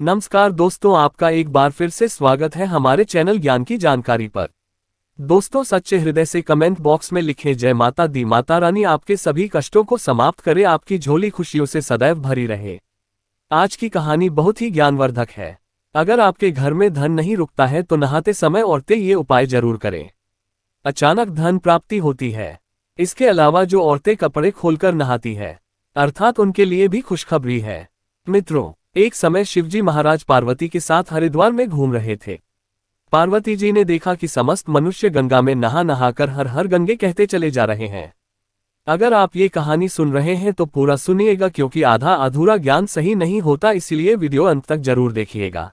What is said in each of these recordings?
नमस्कार दोस्तों, आपका एक बार फिर से स्वागत है हमारे चैनल ज्ञान की जानकारी पर। दोस्तों, सच्चे हृदय से कमेंट बॉक्स में लिखें जय माता दी। माता रानी आपके सभी कष्टों को समाप्त करे, आपकी झोली खुशियों से सदैव भरी रहे। आज की कहानी बहुत ही ज्ञानवर्धक है। अगर आपके घर में धन नहीं रुकता है तो नहाते समय औरतें ये उपाय जरूर करें। अचानक धन प्राप्ति होती है। इसके अलावा जो औरतें कपड़े खोलकर नहाती है, अर्थात उनके लिए भी खुशखबरी है। मित्रों, एक समय शिवजी महाराज पार्वती के साथ हरिद्वार में घूम रहे थे। पार्वती जी ने देखा कि समस्त मनुष्य गंगा में नहा नहाकर हर हर गंगे कहते चले जा रहे हैं। अगर आप ये कहानी सुन रहे हैं तो पूरा सुनिएगा, क्योंकि आधा अधूरा ज्ञान सही नहीं होता, इसलिए वीडियो अंत तक जरूर देखिएगा।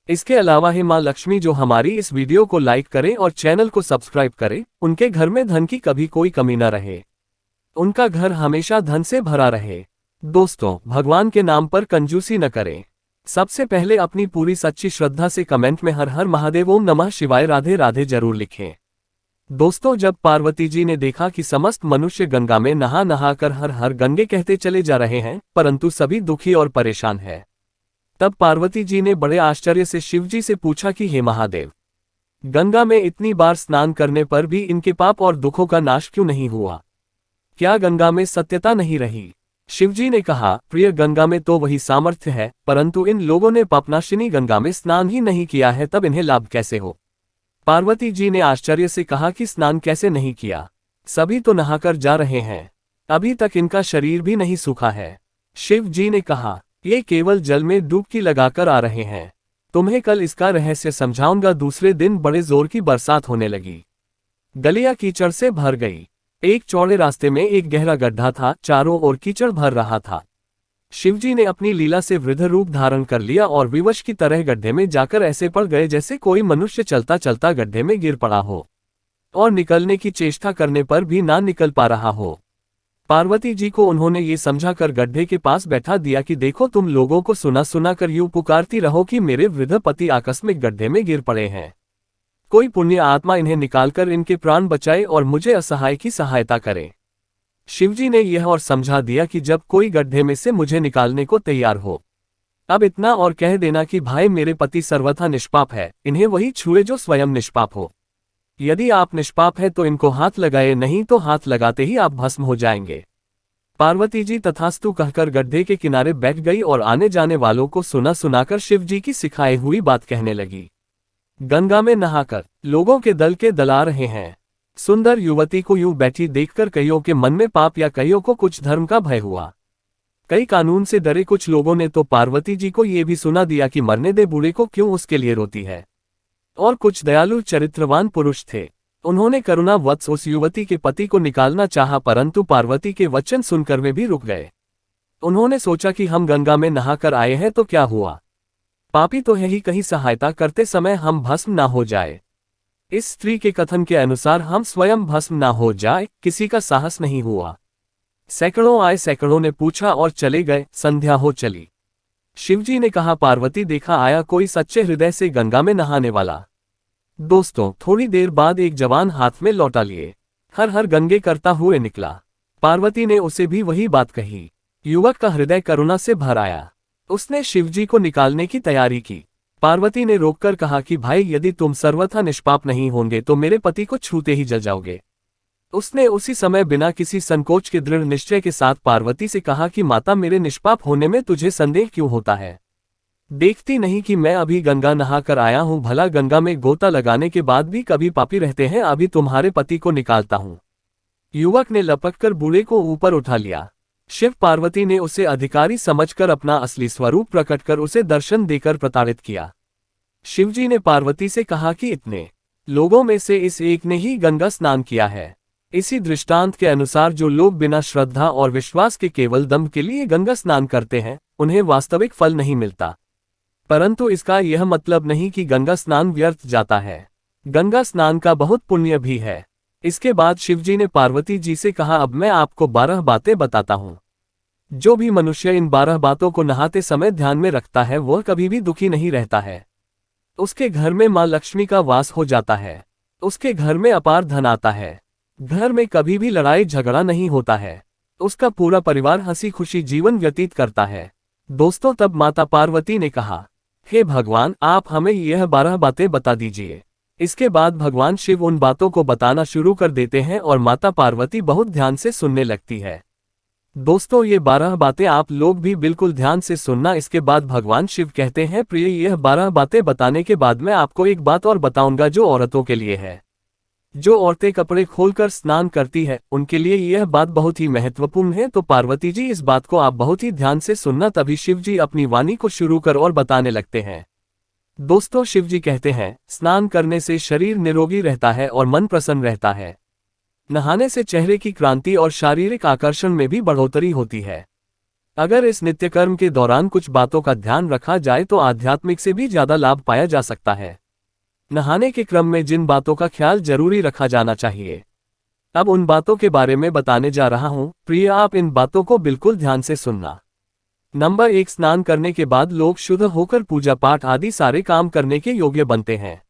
इसके अलावा हे मां लक्ष्मी जो हमारी इस वीडियो को लाइक करें और चैनल को सब्सक्राइब करें, उनके घर में धन की कभी कोई कमी न रहे, उनका घर हमेशा धन से भरा रहे। दोस्तों, भगवान के नाम पर कंजूसी न करें। सबसे पहले अपनी पूरी सच्ची श्रद्धा से कमेंट में हर हर महादेव, ओम नमः शिवाय, राधे राधे जरूर लिखें। दोस्तों, जब पार्वती जी ने देखा कि समस्त मनुष्य गंगा में नहा नहाकर हर हर गंगे कहते चले जा रहे हैं, परंतु सभी दुखी और परेशान हैं, तब पार्वती जी ने बड़े आश्चर्य से शिवजी से पूछा कि हे महादेव, गंगा में इतनी बार स्नान करने पर भी इनके पाप और दुखों का नाश क्यों नहीं हुआ? क्या गंगा में सत्यता नहीं रही? शिवजी ने कहा, प्रिय, गंगा में तो वही सामर्थ्य है, परंतु इन लोगों ने पापनाशिनी गंगा में स्नान ही नहीं किया है, तब इन्हें लाभ कैसे हो? पार्वती जी ने आश्चर्य से कहा कि स्नान कैसे नहीं किया? सभी तो नहाकर जा रहे हैं, अभी तक इनका शरीर भी नहीं सूखा है। शिव जी ने कहा, ये केवल जल में डुबकी लगाकर आ रहे हैं, तुम्हें कल इसका रहस्य समझाऊंगा। दूसरे दिन बड़े जोर की बरसात होने लगी। गलियां कीचड़ से भर गई। एक चौड़े रास्ते में एक गहरा गड्ढा था, चारों ओर कीचड़ भर रहा था। शिवजी ने अपनी लीला से वृद्ध रूप धारण कर लिया और विवश की तरह गड्ढे में जाकर ऐसे पड़ गए जैसे कोई मनुष्य चलता चलता गड्ढे में गिर पड़ा हो और निकलने की चेष्टा करने पर भी ना निकल पा रहा हो। पार्वती जी को उन्होंने ये समझाकर गड्ढे के पास बैठा दिया कि देखो, तुम लोगों को सुना सुना कर यूं पुकारती रहो कि मेरे वृद्ध पति आकस्मिक गड्ढे में गिर पड़े हैं, कोई पुण्य आत्मा इन्हें निकालकर इनके प्राण बचाए और मुझे असहाय की सहायता करे। शिवजी ने यह और समझा दिया कि जब कोई गड्ढे में से मुझे निकालने को तैयार हो, अब इतना और कह देना कि भाई, मेरे पति सर्वथा निष्पाप है, इन्हें वही छुए जो स्वयं निष्पाप हो। यदि आप निष्पाप है तो इनको हाथ लगाए, नहीं तो हाथ लगाते ही आप भस्म हो जाएंगे। पार्वती जी तथास्तु कहकर गड्ढे के किनारे बैठ गई और आने जाने वालों को सुना सुनाकर शिवजी की सिखाई हुई बात कहने लगी। गंगा में नहाकर लोगों के दल के दल आ रहे हैं। सुंदर युवती को यूं बैठी देखकर कईयों के मन में पाप या कईयों को कुछ धर्म का भय हुआ। कई कानून से डरे कुछ लोगों ने तो पार्वती जी को ये भी सुना दिया कि मरने दे बूढ़े को, क्यों उसके लिए रोती है। और कुछ दयालु चरित्रवान पुरुष थे, उन्होंने करुणा वत्स उस युवती के पति को निकालना चाहा, परंतु पार्वती के वचन सुनकर वे भी रुक गए। उन्होंने सोचा कि हम गंगा में नहाकर आए हैं तो क्या हुआ, पापी तो है ही, कहीं सहायता करते समय हम भस्म ना हो जाए। इस स्त्री के कथन के अनुसार हम स्वयं भस्म ना हो जाए, किसी का साहस नहीं हुआ। सैकड़ों आए, सैकड़ों ने पूछा और चले गए। संध्या हो चली। शिवजी ने कहा, पार्वती, देखा आया कोई सच्चे हृदय से गंगा में नहाने वाला। दोस्तों, थोड़ी देर बाद एक जवान हाथ में लौटा लिए हर हर गंगे करता हुए निकला। पार्वती ने उसे भी वही बात कही। युवक का हृदय करुणा से भर आया, उसने शिवजी को निकालने की तैयारी की। पार्वती ने रोककर कहा कि भाई, यदि तुम सर्वथा निष्पाप नहीं होंगे तो मेरे पति को छूते ही जल जाओगे। उसने उसी समय बिना किसी संकोच के दृढ़ निश्चय के साथ पार्वती से कहा कि माता, मेरे निष्पाप होने में तुझे संदेह क्यों होता है? देखती नहीं कि मैं अभी गंगा नहा कर आया हूं? भला गंगा में गोता लगाने के बाद भी कभी पापी रहते हैं? अभी तुम्हारे पति को निकालता हूं। युवक ने लपककर बूढ़े को ऊपर उठा लिया। शिव पार्वती ने उसे अधिकारी समझकर अपना असली स्वरूप प्रकट कर उसे दर्शन देकर प्रताड़ित किया। शिवजी ने पार्वती से कहा कि इतने लोगों में से इस एक ने ही गंगा स्नान किया है। इसी दृष्टांत के अनुसार जो लोग बिना श्रद्धा और विश्वास के केवल दंभ के लिए गंगा स्नान करते हैं, उन्हें वास्तविक फल नहीं मिलता। परंतु इसका यह मतलब नहीं कि गंगा स्नान व्यर्थ जाता है। गंगा स्नान का बहुत पुण्य भी है। इसके बाद शिवजी ने पार्वती जी से कहा, अब मैं आपको 12 बातें बताता हूँ। जो भी मनुष्य इन 12 बातों को नहाते समय ध्यान में रखता है, वह कभी भी दुखी नहीं रहता है। उसके घर में मां लक्ष्मी का वास हो जाता है। उसके घर में अपार धन आता है। घर में कभी भी लड़ाई झगड़ा नहीं होता है। उसका पूरा परिवार हंसी खुशी जीवन व्यतीत करता है। दोस्तों, तब माता पार्वती ने कहा, हे भगवान, आप हमें यह 12 बातें बता दीजिए। इसके बाद भगवान शिव उन बातों को बताना शुरू कर देते हैं और माता पार्वती बहुत ध्यान से सुनने लगती है। दोस्तों, ये 12 बातें आप लोग भी बिल्कुल ध्यान से सुनना। इसके बाद भगवान शिव कहते हैं, प्रिय, यह 12 बातें बताने के बाद मैं आपको एक बात और बताऊंगा जो औरतों के लिए है। जो औरतें कपड़े खोलकर स्नान करती है उनके लिए यह बात बहुत ही महत्वपूर्ण है। तो पार्वती जी, इस बात को आप बहुत ही ध्यान से सुनना। तभी शिव जी अपनी वाणी को शुरू कर और बताने लगते हैं। दोस्तों, शिव जी कहते हैं, स्नान करने से शरीर निरोगी रहता है और मन प्रसन्न रहता है। नहाने से चेहरे की क्रांति और शारीरिक आकर्षण में भी बढ़ोतरी होती है। अगर इस नित्य कर्म के दौरान कुछ बातों का ध्यान रखा जाए तो आध्यात्मिक से भी ज्यादा लाभ पाया जा सकता है। नहाने के क्रम में जिन बातों का ख्याल जरूरी रखा जाना चाहिए, अब उन बातों के बारे में बताने जा रहा हूं। प्रिय, आप इन बातों को बिल्कुल ध्यान से सुनना। नंबर 1, स्नान करने के बाद लोग शुद्ध होकर पूजा पाठ आदि सारे काम करने के योग्य बनते हैं,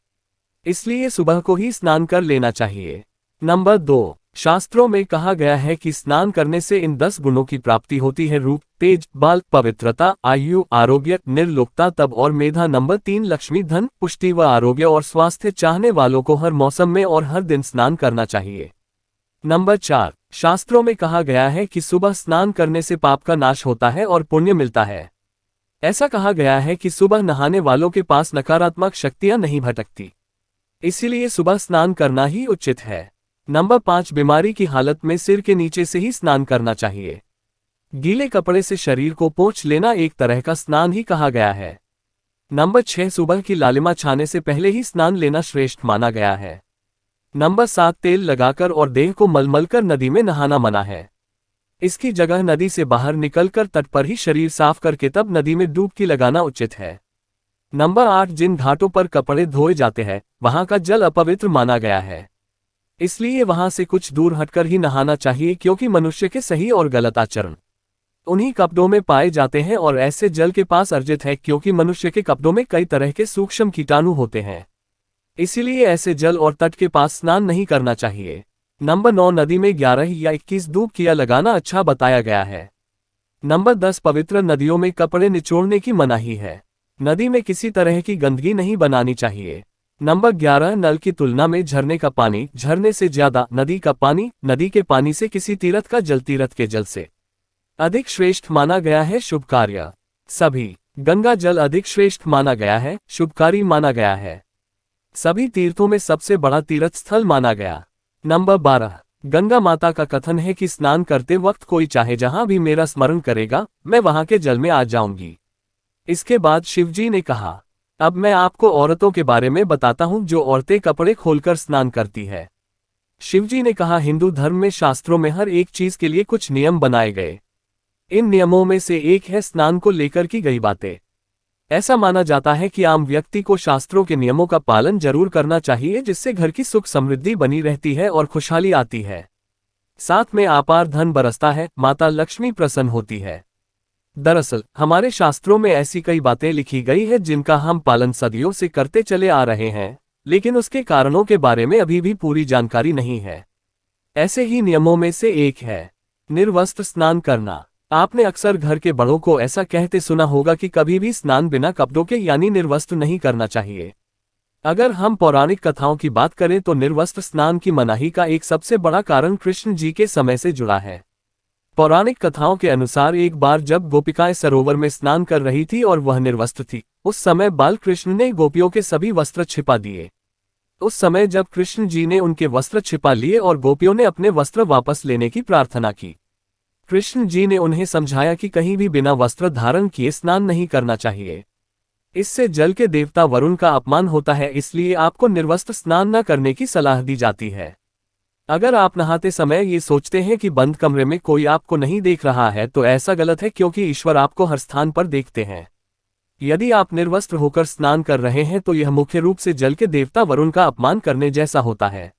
इसलिए सुबह को ही स्नान कर लेना चाहिए। नंबर 2, शास्त्रों में कहा गया है कि स्नान करने से इन 10 गुणों की प्राप्ति होती है: रूप, तेज, बल, पवित्रता, आयु, आरोग्य, निर्लोकता, तप और मेधा। नंबर 3, लक्ष्मी, धन, पुष्टि व आरोग्य और स्वास्थ्य चाहने वालों को हर मौसम में और हर दिन स्नान करना चाहिए। नंबर 4, शास्त्रों में कहा गया है कि सुबह स्नान करने से पाप का नाश होता है और पुण्य मिलता है। ऐसा कहा गया है कि सुबह नहाने वालों के पास नकारात्मक शक्तियां नहीं भटकती, इसीलिए सुबह स्नान करना ही उचित है। नंबर 5, बीमारी की हालत में सिर के नीचे से ही स्नान करना चाहिए। गीले कपड़े से शरीर को पोंछ लेना एक तरह का स्नान ही कहा गया है। नंबर 6, सुबह की लालिमा छाने से पहले ही स्नान लेना श्रेष्ठ माना गया है। नंबर 7, तेल लगाकर और देह को मलमलकर नदी में नहाना मना है। इसकी जगह नदी से बाहर निकलकर तट पर ही शरीर साफ करके तब नदी में डुबकी लगाना उचित है। नंबर 8, जिन घाटों पर कपड़े धोए जाते हैं वहां का जल अपवित्र माना गया है, इसलिए वहां से कुछ दूर हटकर ही नहाना चाहिए, क्योंकि मनुष्य के सही और गलत आचरण उन्हीं कपड़ों में पाए जाते हैं और ऐसे जल के पास अर्जित है, क्योंकि मनुष्य के कपड़ों में कई तरह के सूक्ष्म कीटाणु होते हैं, इसीलिए ऐसे जल और तट के पास स्नान नहीं करना चाहिए। नंबर 9, नदी में 11 या 21 डुबकियां लगाना अच्छा बताया गया है। नंबर 10, पवित्र नदियों में कपड़े निचोड़ने की मनाही है। नदी में किसी तरह की गंदगी नहीं बनानी चाहिए। नंबर 11, नल की तुलना में झरने का पानी, झरने से ज्यादा नदी का पानी, नदी के पानी से किसी तीर्थ का जल तीर्थ के जल से अधिक श्रेष्ठ माना गया है। शुभ कार्य सभी गंगा जल अधिक श्रेष्ठ माना गया है, शुभकारी माना गया है। सभी तीर्थों में सबसे बड़ा तीर्थ स्थल माना गया। नंबर 12, गंगा माता का कथन है कि स्नान करते वक्त कोई चाहे जहां भी मेरा स्मरण करेगा मैं वहां के जल में आ जाऊंगी। इसके बाद शिवजी ने कहा, अब मैं आपको औरतों के बारे में बताता हूं जो औरतें कपड़े खोलकर स्नान करती है। शिवजी ने कहा, हिंदू धर्म में शास्त्रों में हर एक चीज के लिए कुछ नियम बनाए गए। इन नियमों में से एक है स्नान को लेकर की गई बातें। ऐसा माना जाता है कि आम व्यक्ति को शास्त्रों के नियमों का पालन जरूर करना चाहिए, जिससे घर की सुख समृद्धि बनी रहती है और खुशहाली आती है। साथ में अपार धन बरसता है, माता लक्ष्मी प्रसन्न होती है। दरअसल हमारे शास्त्रों में ऐसी कई बातें लिखी गई है जिनका हम पालन सदियों से करते चले आ रहे हैं, लेकिन उसके कारणों के बारे में अभी भी पूरी जानकारी नहीं है। ऐसे ही नियमों में से एक है निर्वस्त्र स्नान करना। आपने अक्सर घर के बड़ों को ऐसा कहते सुना होगा कि कभी भी स्नान बिना कपड़ों के यानी निर्वस्त्र नहीं करना चाहिए। अगर हम पौराणिक कथाओं की बात करें तो निर्वस्त्र स्नान की मनाही का एक सबसे बड़ा कारण कृष्ण जी के समय से जुड़ा है। पौराणिक कथाओं के अनुसार एक बार जब गोपिकाएं सरोवर में स्नान कर रही थी और वह निर्वस्त्र थी, उस समय बाल कृष्ण ने गोपियों के सभी वस्त्र छिपा दिए। उस समय जब कृष्ण जी ने उनके वस्त्र छिपा लिए और गोपियों ने अपने वस्त्र वापस लेने की प्रार्थना की, कृष्ण जी ने उन्हें समझाया कि कहीं भी बिना वस्त्र धारण किए स्नान नहीं करना चाहिए। इससे जल के देवता वरुण का अपमान होता है, इसलिए आपको निर्वस्त्र स्नान न करने की सलाह दी जाती है। अगर आप नहाते समय ये सोचते हैं कि बंद कमरे में कोई आपको नहीं देख रहा है तो ऐसा गलत है, क्योंकि ईश्वर आपको हर स्थान पर देखते हैं। यदि आप निर्वस्त्र होकर स्नान कर रहे हैं तो यह मुख्य रूप से जल के देवता वरुण का अपमान करने जैसा होता है।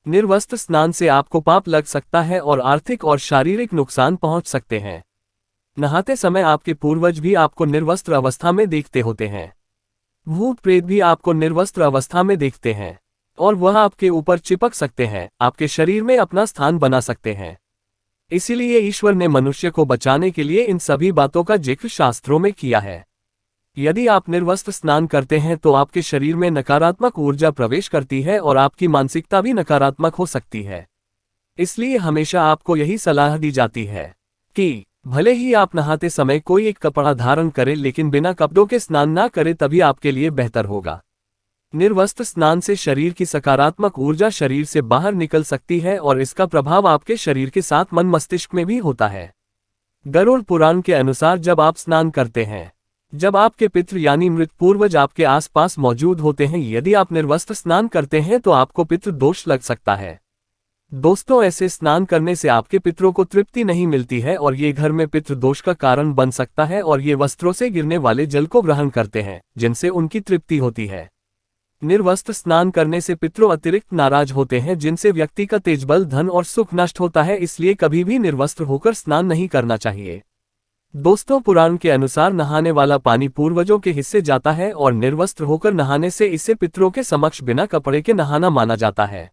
निर्वस्त्र स्नान से आपको पाप लग सकता है और आर्थिक और शारीरिक नुकसान पहुंच सकते हैं। नहाते समय आपके पूर्वज भी आपको निर्वस्त्र अवस्था में देखते होते हैं। भूत प्रेत भी आपको निर्वस्त्र अवस्था में देखते हैं और वह आपके ऊपर चिपक सकते हैं, आपके शरीर में अपना स्थान बना सकते हैं। इसीलिए ईश्वर ने मनुष्य को बचाने के लिए इन सभी बातों का जिक्र शास्त्रों में किया है। यदि आप निर्वस्त्र स्नान करते हैं तो आपके शरीर में नकारात्मक ऊर्जा प्रवेश करती है और आपकी मानसिकता भी नकारात्मक हो सकती है। इसलिए हमेशा आपको यही सलाह दी जाती है कि भले ही आप नहाते समय कोई एक कपड़ा धारण करें, लेकिन बिना कपड़ों के स्नान ना करें, तभी आपके लिए बेहतर होगा। निर्वस्त्र स्नान से शरीर की सकारात्मक ऊर्जा शरीर से बाहर निकल सकती है और इसका प्रभाव आपके शरीर के साथ मन मस्तिष्क में भी होता है। गरुड़ पुराण के अनुसार जब आप स्नान करते हैं, जब आपके पितृ यानी मृत पूर्वज आपके आसपास मौजूद होते हैं, यदि आप निर्वस्त्र स्नान करते हैं तो आपको पितृ दोष लग सकता है। दोस्तों, ऐसे स्नान करने से आपके पितरों को तृप्ति नहीं मिलती है और ये घर में पितृ दोष का कारण बन सकता है और ये वस्त्रों से गिरने वाले जल को ग्रहण करते हैं, जिनसे उनकी तृप्ति होती है। निर्वस्त्र स्नान करने से पितरों अतिरिक्त नाराज होते हैं, जिनसे व्यक्ति का तेजबल, धन और सुख नष्ट होता है। इसलिए कभी भी निर्वस्त्र होकर स्नान नहीं करना चाहिए। दोस्तों, पुराण के अनुसार नहाने वाला पानी पूर्वजों के हिस्से जाता है और निर्वस्त्र होकर नहाने से इसे पितरों के समक्ष बिना कपड़े के नहाना माना जाता है।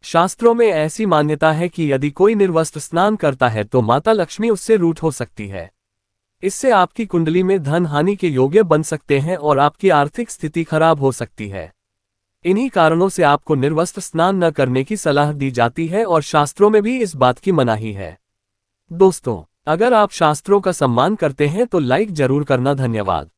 शास्त्रों में ऐसी मान्यता है कि यदि कोई निर्वस्त्र स्नान करता है तो माता लक्ष्मी उससे रूठ हो सकती है। इससे आपकी कुंडली में धन हानि के योग्य बन सकते हैं और आपकी आर्थिक स्थिति खराब हो सकती है। इन्हीं कारणों से आपको निर्वस्त्र स्नान न करने की सलाह दी जाती है और शास्त्रों में भी इस बात की मनाही है। दोस्तों, अगर आप शास्त्रों का सम्मान करते हैं तो लाइक जरूर करना। धन्यवाद।